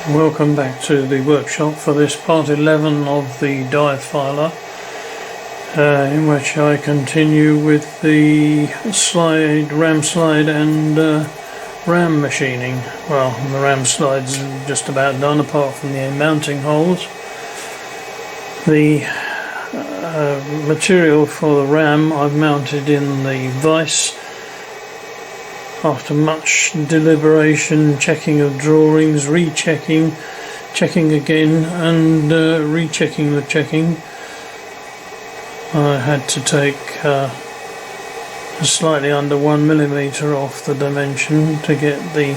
Welcome back to the workshop for this part 11 of the dive filer, in which I continue with the ram slide and ram machining. Well, the ram slide's just about done apart from the mounting holes. The material for the ram I've mounted in the vise after much deliberation, checking of drawings, rechecking, checking again, and rechecking the checking. I had to take slightly under 1mm off the dimension to get the,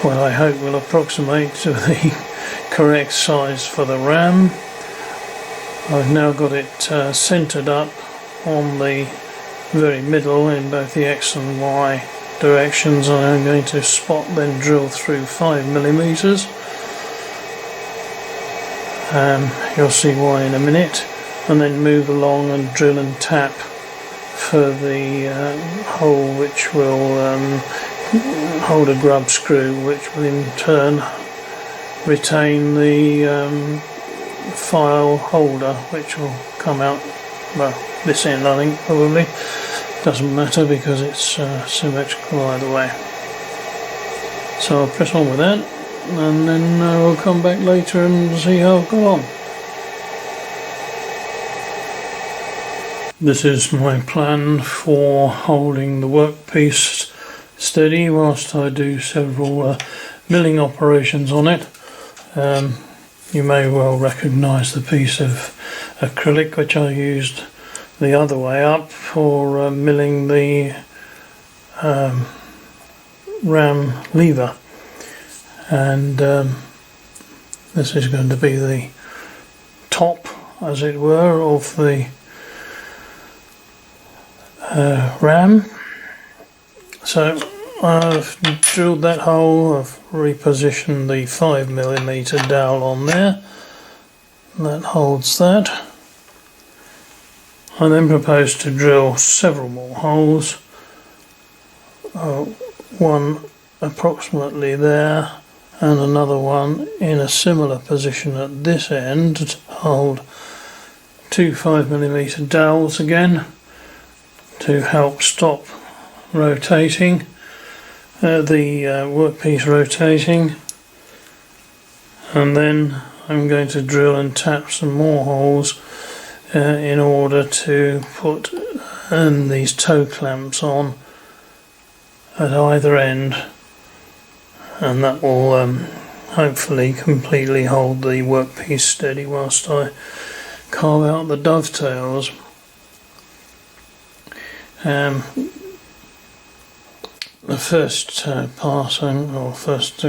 what I hope will approximate to the correct size for the ram. I've now got it centered up on the very middle in both the X and Y directions. I am going to spot then drill through 5mm. You'll see why in a minute, and then move along and drill and tap for the hole which will hold a grub screw, which will in turn retain the file holder, which will come out, well, this end I think probably. Doesn't matter because it's symmetrical either way. So I'll press on with that, and then we'll come back later and see how I've got on. This is my plan for holding the workpiece steady whilst I do several milling operations on it. You may well recognise the piece of acrylic which I used the other way up for milling the ram lever, and this is going to be the top, as it were, of the ram. So I've drilled that hole, I've repositioned the 5mm dowel on there, that holds that. I then propose to drill several more holes, one approximately there and another one in a similar position at this end to hold two 5mm dowels again to help stop rotating, the workpiece rotating, and then I'm going to drill and tap some more holes in order to put these toe clamps on at either end, and that will hopefully completely hold the workpiece steady whilst I carve out the dovetails. The first passing, or first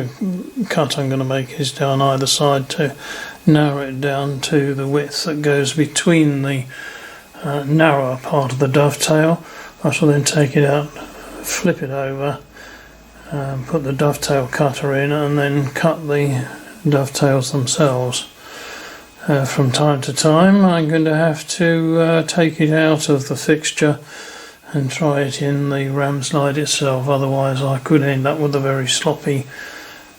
cut I'm going to make is down either side to narrow it down to the width that goes between the narrower part of the dovetail. I shall then take it out, flip it over, put the dovetail cutter in, and then cut the dovetails themselves. From time to time I'm going to have to take it out of the fixture and try it in the ram slide itself, otherwise I could end up with a very sloppy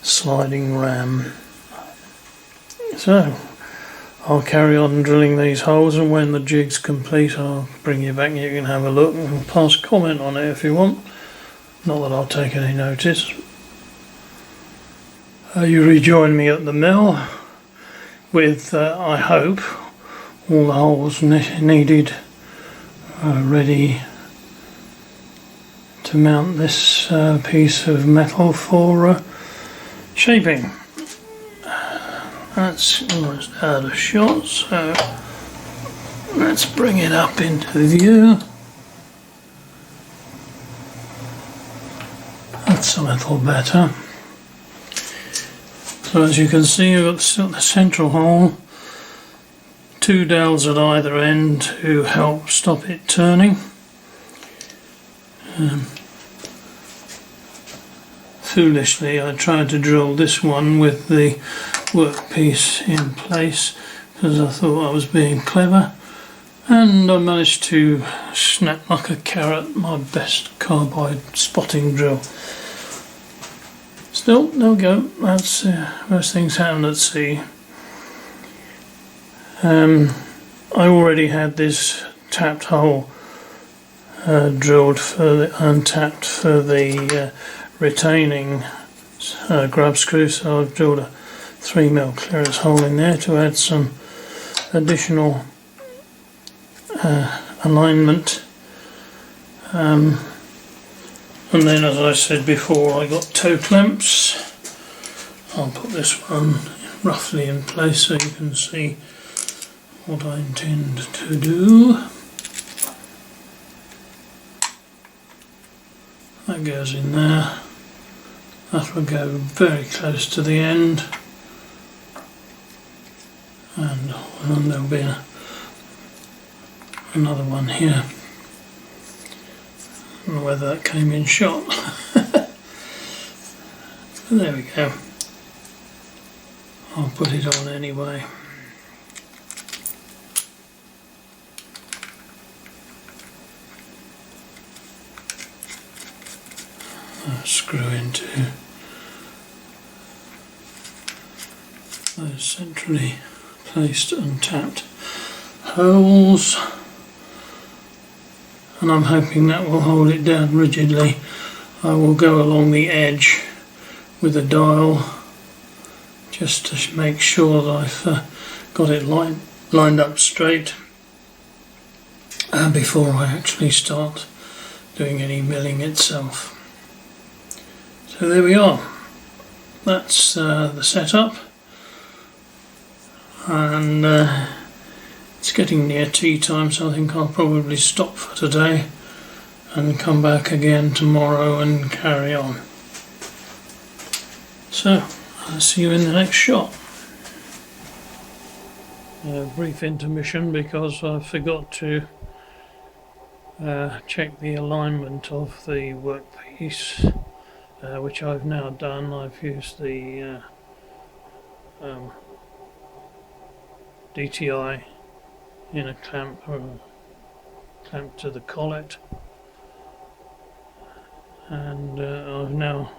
sliding ram. So I'll carry on drilling these holes, and when the jig's complete I'll bring you back and you can have a look and pass a comment on it if you want. Not that I'll take any notice. You rejoin me at the mill with, I hope, all the holes needed ready to mount this piece of metal for shaping. That's almost out of shot, so let's bring it up into view. That's a little better. So as you can see, I've got the central hole, two dowels at either end to help stop it turning. Foolishly I tried to drill this one with the workpiece in place because I thought I was being clever, and I managed to snap like a carrot my best carbide spotting drill. Still, there we go. That's most things happen at sea. I already had this tapped hole drilled untapped for the retaining grub screw, so I've drilled a 3mm clearance hole in there to add some additional alignment. And then, as I said before, I got toe clamps. I'll put this one roughly in place so you can see what I intend to do. That goes in there. That will go very close to the end, and there'll be another one here. I don't know whether that came in shot. But there we go. I'll put it on anyway. Screw into those centrally placed and tapped holes, and I'm hoping that will hold it down rigidly. I will go along the edge with a dial just to make sure that I've got it lined up straight before I actually start doing any milling itself. So there we are. That's the setup, and it's getting near tea time, so I think I'll probably stop for today and come back again tomorrow and carry on. So I'll see you in the next shot. A brief intermission because I forgot to check the alignment of the workpiece, which I've now done. I've used the DTI inner clamp to the collet, and I've now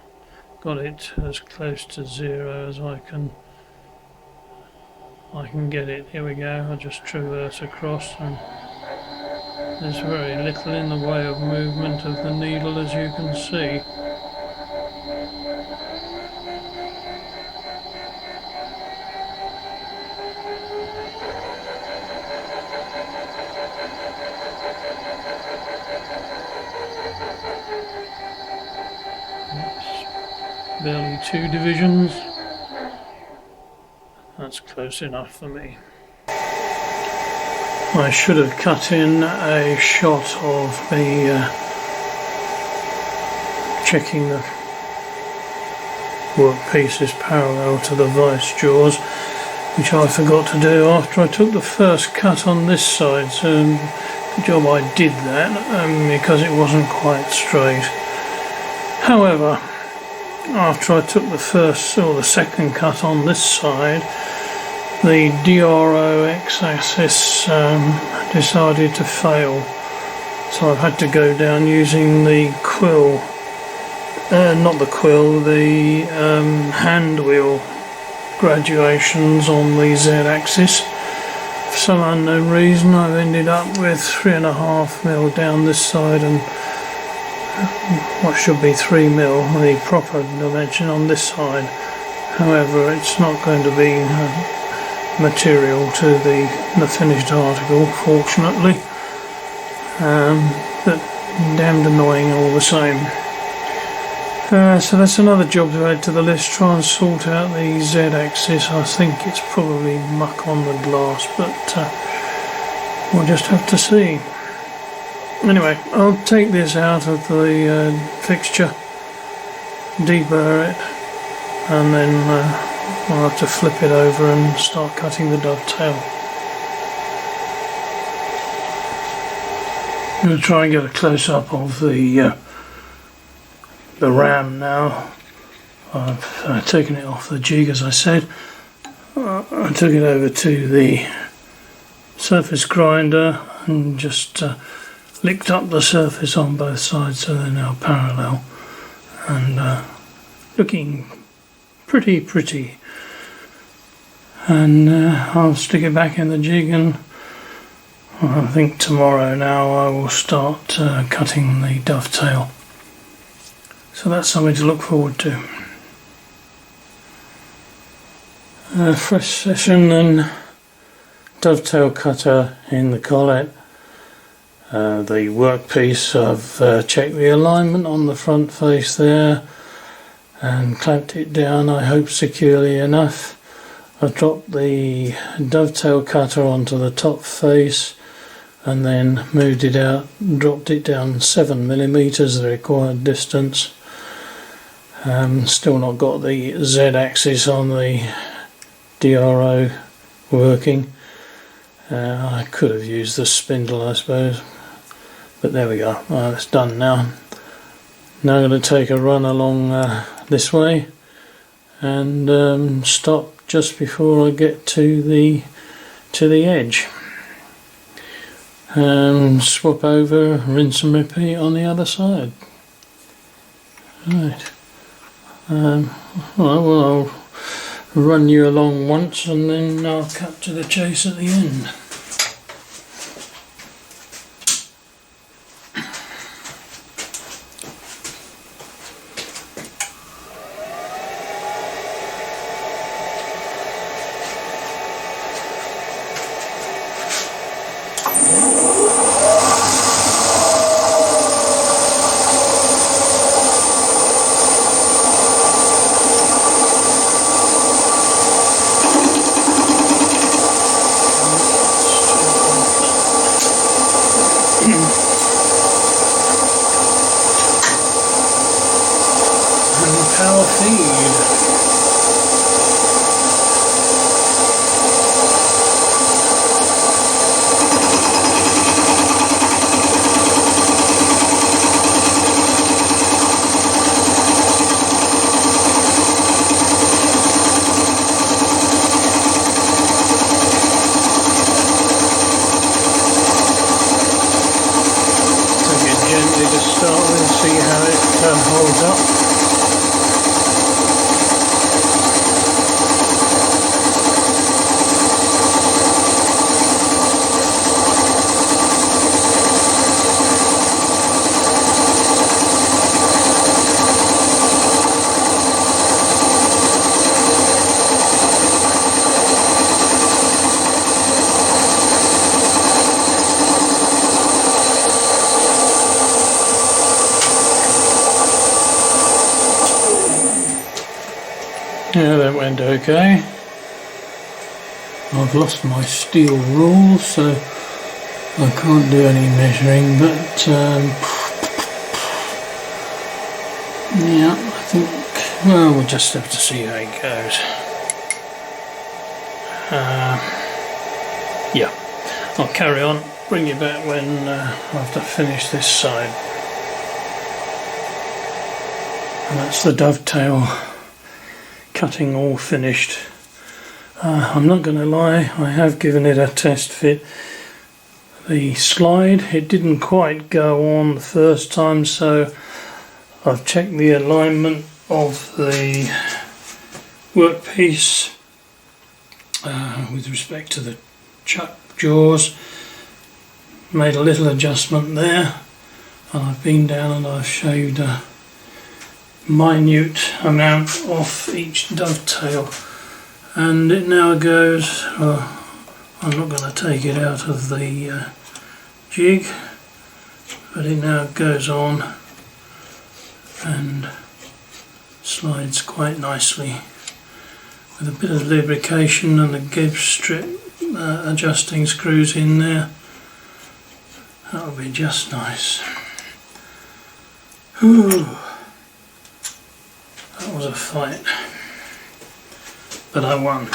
got it as close to zero as I can get it. Here we go. I just traverse across, and there's very little in the way of movement of the needle, as you can see. Barely 2 divisions. That's close enough for me. I should have cut in a shot of me checking the workpiece is parallel to the vice jaws, which I forgot to do after I took the first cut on this side. So good job I did that, because it wasn't quite straight. However, after I took the first or the second cut on this side, the DRO x-axis decided to fail, so I've had to go down using the quill, not the quill, the hand wheel graduations on the Z-axis. For some unknown reason I've ended up with 3.5mm down this side and what should be 3mm, the proper dimension, on this side. However, it's not going to be material to the finished article, fortunately, but damned annoying all the same. So that's another job to add to the list, try and sort out the Z-axis. I think it's probably muck on the glass, but we'll just have to see. Anyway, I'll take this out of the fixture, deburr it, and then I'll have to flip it over and start cutting the dovetail. I'm going to try and get a close-up of the ram now. I've taken it off the jig, as I said. I took it over to the surface grinder and just licked up the surface on both sides so they're now parallel, and looking pretty. And I'll stick it back in the jig, and I think tomorrow now I will start cutting the dovetail. So that's something to look forward to. Fresh session then. Dovetail cutter in the collet. The workpiece, I've checked the alignment on the front face there and clamped it down, I hope securely enough. I've dropped the dovetail cutter onto the top face and then moved it out, dropped it down 7mm, the required distance. Still not got the Z-axis on the DRO working. I could have used the spindle, I suppose, but there we go. It's done now. Now I'm going to take a run along this way and stop just before I get to the edge. Swap over, rinse and repeat on the other side. Right. Well, I'll run you along once and then I'll cut to the chase at the end. Power feed. Take it gently to start with and see how it holds up. Yeah, that went okay. I've lost my steel rule, so I can't do any measuring, but yeah, I think, well, we'll just have to see how it goes. Yeah, I'll carry on, bring you back when after I finish this side. And that's the dovetail cutting all finished. I'm not going to lie, I have given it a test fit. The slide, it didn't quite go on the first time, so I've checked the alignment of the workpiece with respect to the chuck jaws, made a little adjustment there, and I've been down and I've shaved a minute amount off each dovetail, and it now goes, I'm not going to take it out of the jig, but it now goes on and slides quite nicely with a bit of lubrication and the Gibbs strip adjusting screws in there. That'll be just nice. Whew. That was a fight, but I won.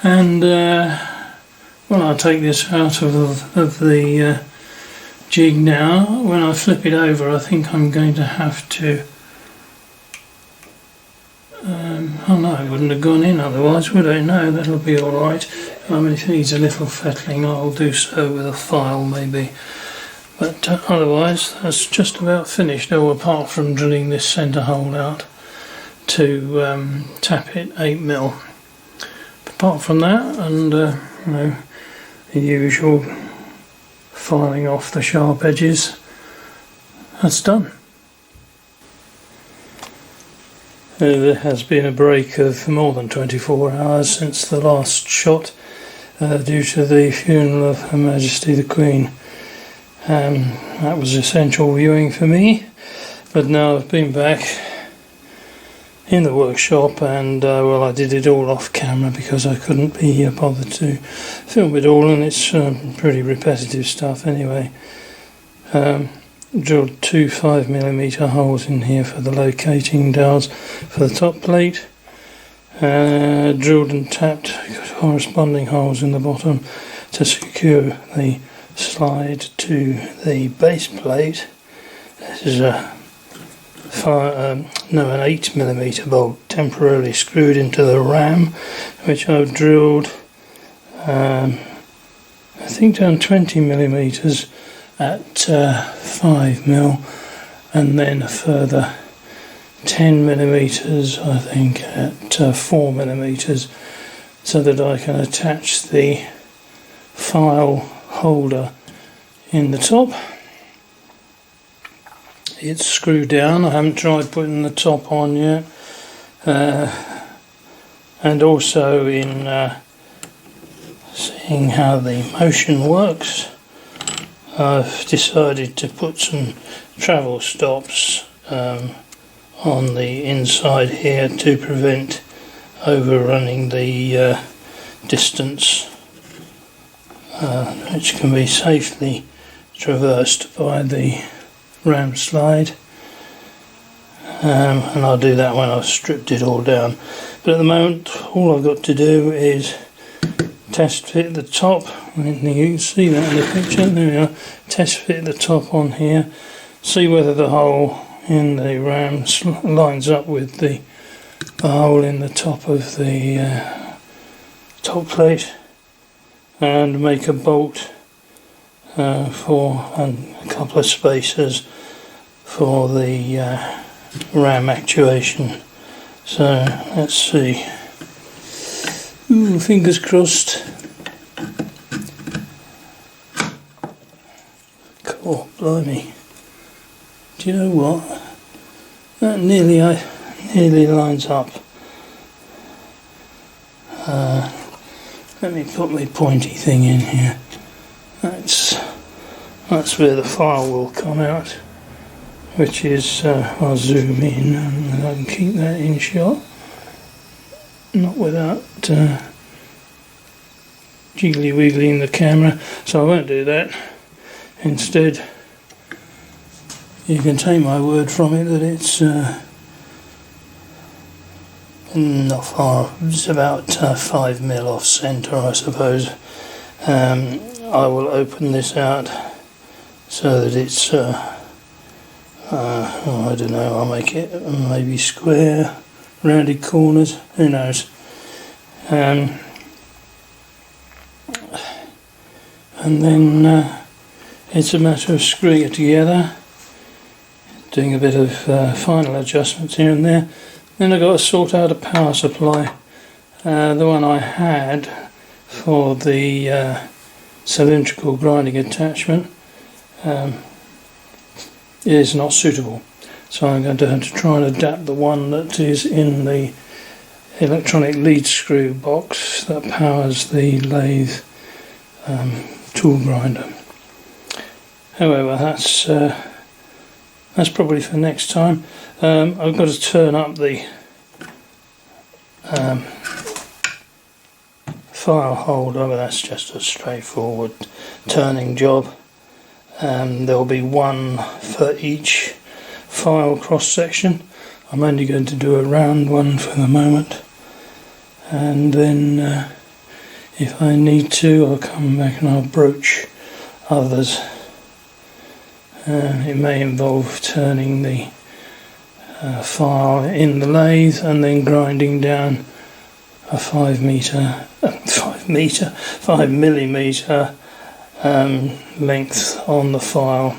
And well, I'll take this out of the jig now. When I flip it over, I think I'm going to have to oh no, it wouldn't have gone in otherwise, would it? No, that'll be alright. I mean, if it needs a little fettling, I'll do so with a file maybe. But otherwise that's just about finished, apart from drilling this centre hole out to tap it 8mm. Apart from that, and the usual filing off the sharp edges, that's done. There has been a break of more than 24 hours since the last shot due to the funeral of Her Majesty the Queen. That was essential viewing for me, but now I've been back in the workshop and well, I did it all off camera because I couldn't be bothered to film it all, and it's pretty repetitive stuff anyway. Drilled two 5mm holes in here for the locating dowels for the top plate. Drilled and tapped corresponding holes in the bottom to secure the slide to the base plate. This is an 8mm bolt temporarily screwed into the ram, which I've drilled I think down 20mm at 5mm, and then a further 10mm I think at 4mm, so that I can attach the file holder in the top. It's screwed down. I haven't tried putting the top on yet, and also in seeing how the motion works, I've decided to put some travel stops on the inside here to prevent overrunning the distance, which can be safely traversed by the ram slide, and I'll do that when I've stripped it all down. But at the moment all I've got to do is test fit the top. You can see that in the picture. There we are. Test fit the top on here, see whether the hole in the ram lines up with the hole in the top of the top plate, and make a bolt for a couple of spacers for the ram actuation. So let's see. Ooh, fingers crossed. Oh, blimey. Do you know what? That nearly lines up. Let me put my pointy thing in here. That's where the file will come out, which is, I'll zoom in and I can keep that in shot, not without jiggly wiggling the camera, so I won't do that. Instead, you can take my word from it that it's not far. It's about 5mm off centre, I suppose. I will open this out so that it's I don't know, I'll make it maybe square, rounded corners, who knows. And then it's a matter of screwing it together, doing a bit of final adjustments here and there. Then I've got to sort out a power supply. The one I had for the cylindrical grinding attachment is not suitable, so I'm going to have to try and adapt the one that is in the electronic lead screw box that powers the lathe tool grinder. However, that's probably for next time. I've got to turn up the file holder, but that's just a straightforward turning job. There'll be one for each file cross section. I'm only going to do a round one for the moment, and then if I need to, I'll come back and I'll broach others. It may involve turning the file in the lathe and then grinding down a 5mm length on the file.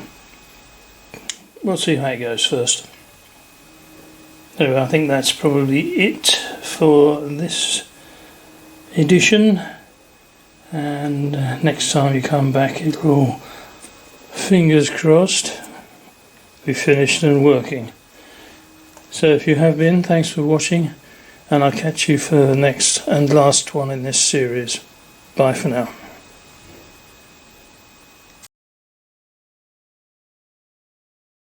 We'll see how it goes first. So I think that's probably it for this edition, and next time you come back it will, fingers crossed, be finished and working. So if you have been, thanks for watching, and I'll catch you for the next and last one in this series. Bye for now.